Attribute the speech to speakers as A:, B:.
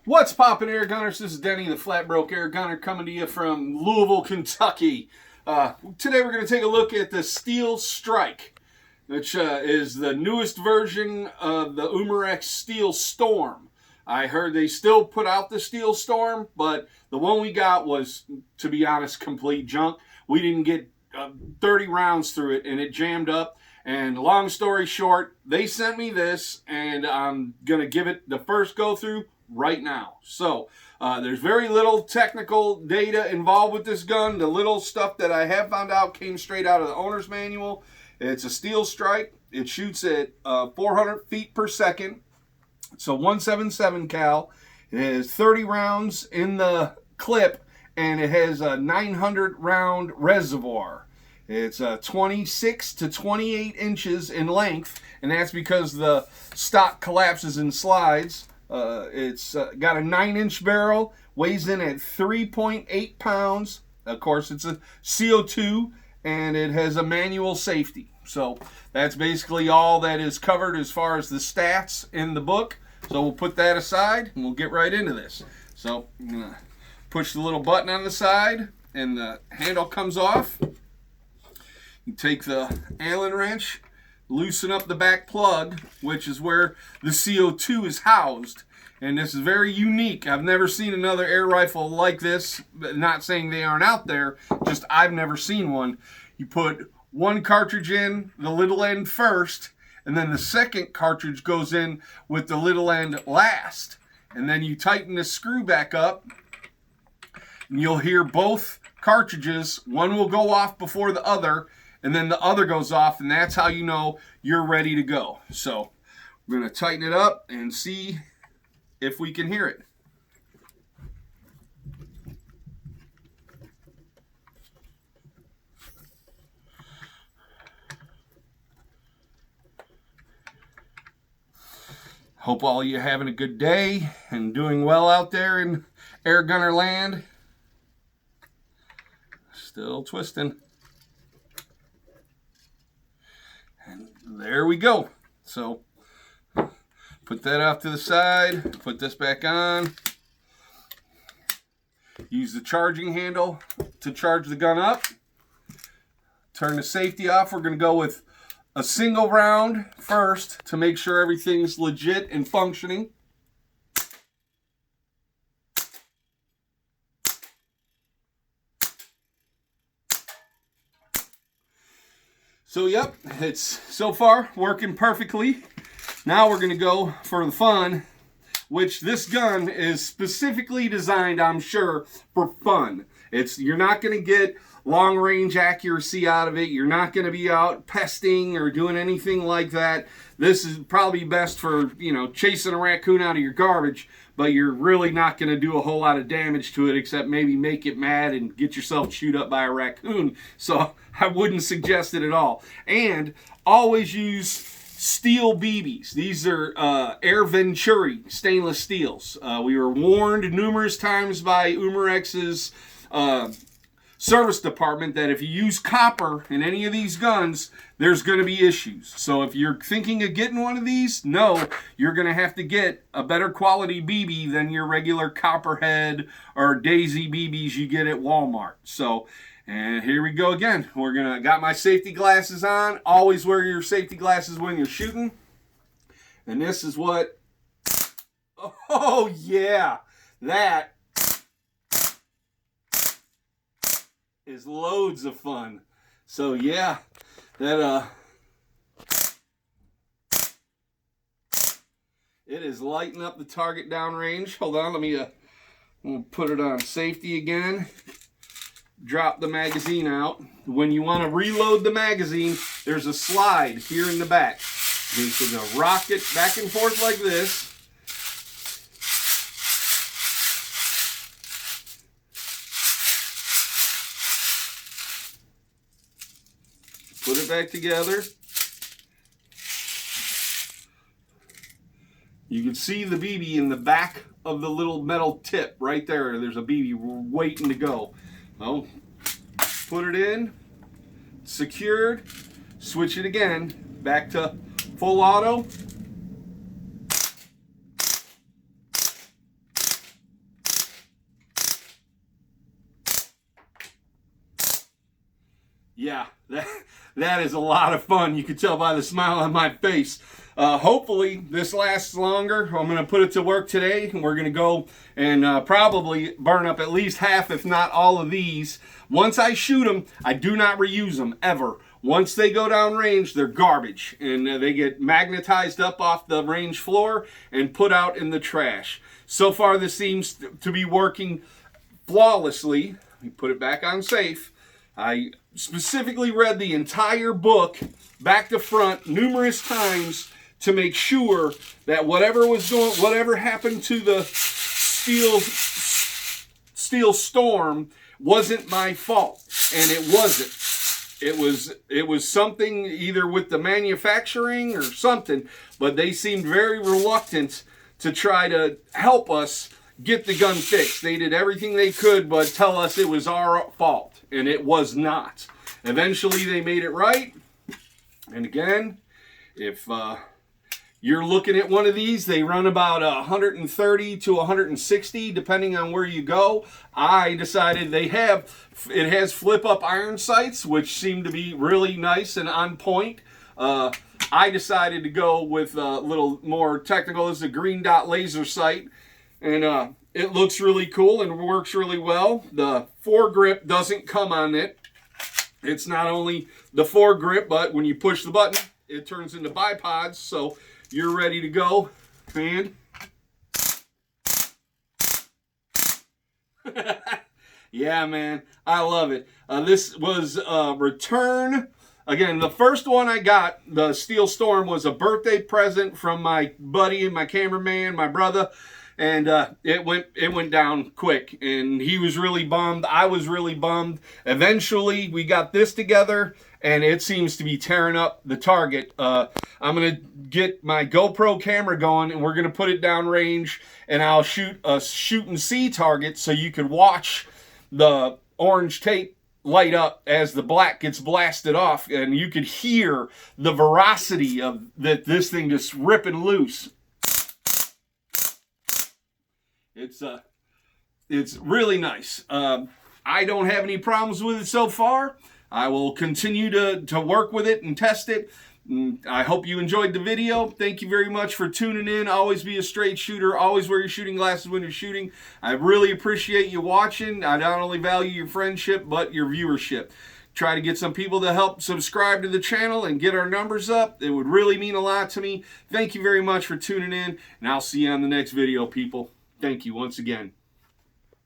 A: What's poppin', air gunners? This is Denny, the flat broke air gunner, coming to you from Louisville, Kentucky. Today we're going to take a look at the Steel Strike, which is the newest version of the Umarex Steel Storm. I heard they still put out the Steel Storm, but the one we got was, to be honest, complete junk. We didn't get 30 rounds through it, and it jammed up. And long story short, they sent me this, and I'm going to give it the first go-through right now. So there's very little technical data involved with this gun. The little stuff that I have found out came straight out of the owner's manual. It's a Steel Strike. It shoots at 400 feet per second. It's a 177 cal. It has 30 rounds in the clip, and it has a 900 round reservoir. It's 26 to 28 inches in length, and that's because the stock collapses and slides. It's got a 9-inch barrel, weighs in at 3.8 pounds. Of course, it's a CO2, and it has a manual safety. So that's basically all that is covered as far as the stats in the book. So we'll put that aside, and we'll get right into this. So I'm going to push the little button on the side, and the handle comes off. You take the Allen wrench, loosen up the back plug, which is where the CO2 is housed. And this is very unique. I've never seen another air rifle like this. Not saying they aren't out there, just I've never seen one. You put one cartridge in the little end first, and then the second cartridge goes in with the little end last. And then you tighten the screw back up, and you'll hear both cartridges. One will go off before the other, and then the other goes off, and that's how you know you're ready to go. So we're going to tighten it up and see if we can hear it. Hope all of you are having a good day and doing well out there in air gunner land. Still twisting. And there we go. So put that off to the side, put this back on. Use the charging handle to charge the gun up. Turn the safety off. We're going to go with a single round first to make sure everything's legit and functioning. So yep, it's so far working perfectly. Now we're going to go for the fun, which this gun is specifically designed, I'm sure, for fun. You're not going to get long range accuracy out of it. You're not going to be out pesting or doing anything like that. This is probably best for, chasing a raccoon out of your garbage, but you're really not going to do a whole lot of damage to it except maybe make it mad and get yourself chewed up by a raccoon. So I wouldn't suggest it at all. And always use steel BBs. These are Air Venturi stainless steels. We were warned numerous times by Umarex's service department that if you use copper in any of these guns, there's going to be issues. So if you're thinking of getting one of these, no, you're going to have to get a better quality BB than your regular Copperhead or Daisy BBs you get at Walmart. So, and here we go again. Got my safety glasses on. Always wear your safety glasses when you're shooting. And this is what, oh yeah, that is loads of fun. So yeah, that it is lighting up the target downrange. Hold on, let me we'll put it on safety again. Drop the magazine out. When you want to reload the magazine, there's a slide here in the back. You're going to rock it back and forth like this. Put it back together. You can see the BB in the back of the little metal tip right there. There's a BB waiting to go. Well, put it in, secured, switch it again, back to full auto. Yeah, that is a lot of fun. You can tell by the smile on my face. Hopefully this lasts longer. I'm going to put it to work today, and we're going to go and probably burn up at least half, if not all of these. Once I shoot them, I do not reuse them, ever. Once they go down range, they're garbage, and they get magnetized up off the range floor and put out in the trash. So far, this seems to be working flawlessly. Let me put it back on safe. I specifically read the entire book back to front numerous times to make sure that whatever happened to the steel storm wasn't my fault, and it wasn't. It was something either with the manufacturing or something, but they seemed very reluctant to try to help us get the gun fixed. They did everything they could but tell us it was our fault, and it was not. Eventually they made it right. And again, if you're looking at one of these, they run about 130 to 160 depending on where you go. I decided it has flip up iron sights, which seem to be really nice and on point. I decided to go with a little more technical. This is a green dot laser sight, and it looks really cool and works really well. The foregrip doesn't come on it. It's not only the foregrip, but when you push the button, it turns into bipods, so you're ready to go. And yeah, man, I love it. This was a return. Again, the first one I got, the Steel Storm, was a birthday present from my buddy and my cameraman, my brother. And it went down quick, and he was really bummed. I was really bummed. Eventually, we got this together, and it seems to be tearing up the target. I'm going to get my GoPro camera going, and we're going to put it down range, and I'll shoot a shoot and see target so you can watch the orange tape light up as the black gets blasted off, and you could hear the veracity of this thing just ripping loose. It's really nice. I don't have any problems with it so far. I will continue to work with it and test it. I hope you enjoyed the video. Thank you very much for tuning in. Always be a straight shooter. Always wear your shooting glasses when you're shooting. I really appreciate you watching. I not only value your friendship, but your viewership. Try to get some people to help subscribe to the channel and get our numbers up. It would really mean a lot to me. Thank you very much for tuning in, and I'll see you on the next video, people. Thank you once again.